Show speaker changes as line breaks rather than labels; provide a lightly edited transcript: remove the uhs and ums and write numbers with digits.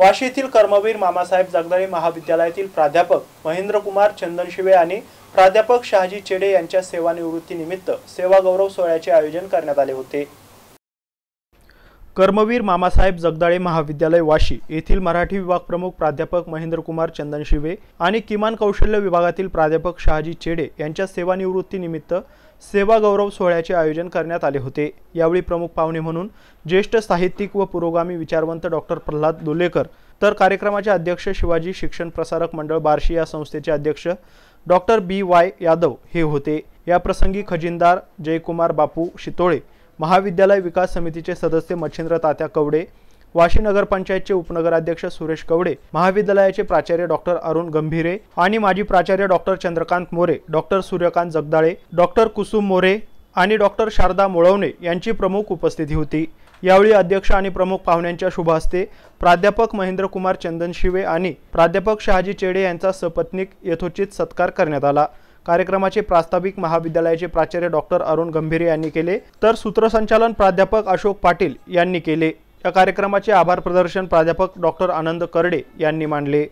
वाशी येथील कर्मवीर मामासाहेब जगदाळे महाविद्यालयातील प्राध्यापक महेंद्रकुमार चंदनशिवे आणि प्राध्यापक शहाजी चेडे यांच्या सेवानिवृत्तीनिमित्त सेवा गौरव सोहळ्याचे आयोजन करण्यात आले होते। कर्मवीर मामासाहेब जगदाळे महाविद्यालय वाशी येथील मराठी विभाग प्रमुख प्राध्यापक महेंद्रकुमार चंदनशिवे आणि किमान कौशल्य विभागातील प्राध्यापक शहाजी चेडे यांच्या सेवानिवृत्तीनिमित्त सेवा गौरव सोहळ्याचे आयोजन करण्यात आले होते। यावेळी प्रमुख पाहुणे म्हणून ज्येष्ठ साहित्यिक व पुरोगामी विचारवंत डॉक्टर प्रल्हाद लोलेकर, तर कार्यक्रमाचे अध्यक्ष शिवाजी शिक्षण प्रसारक मंडळ बार्शी या संस्थेचे अध्यक्ष डॉक्टर BY यादव हे होते। या प्रसंगी खजिनदार जयकुमार बापू शितोळे, महाविद्यालय विकास समितीचे सदस्य मच्छिंद्र तात्या कवडे, वाशी नगर पंचायतचे उपनगराध्यक्ष सुरेश कवडे, महाविद्यालयाचे प्राचार्य डॉक्टर अरुण गंभीरे आणि माजी प्राचार्य doctor Chandrakant More, doctor Suryakant Jagdale, doctor Kusum More आणि डॉक्टर शारदा मुळवणे यांची प्रमुख उपस्थिती होती। यावेळी अध्यक्ष आणि प्रमुख पाहुण्यांच्या शुभ हस्ते प्राध्यापक महेंद्रकुमार चंदनशिवे आणि प्राध्यापक शहाजी चेडे यांचा सपत्नीक यथोचित सत्कार करण्यात आला। कार्यक्रमाचे प्रास्ताविक महाविद्यालयाचे प्राचार्य डॉक्टर अरुण गंभीरे यांनी केले, तर सूत्रसंचालन प्राध्यापक अशोक पाटील यांनी केले। या कार्यक्रमाचे आभार प्रदर्शन प्राध्यापक डॉक्टर आनंद करडे यांनी मानले।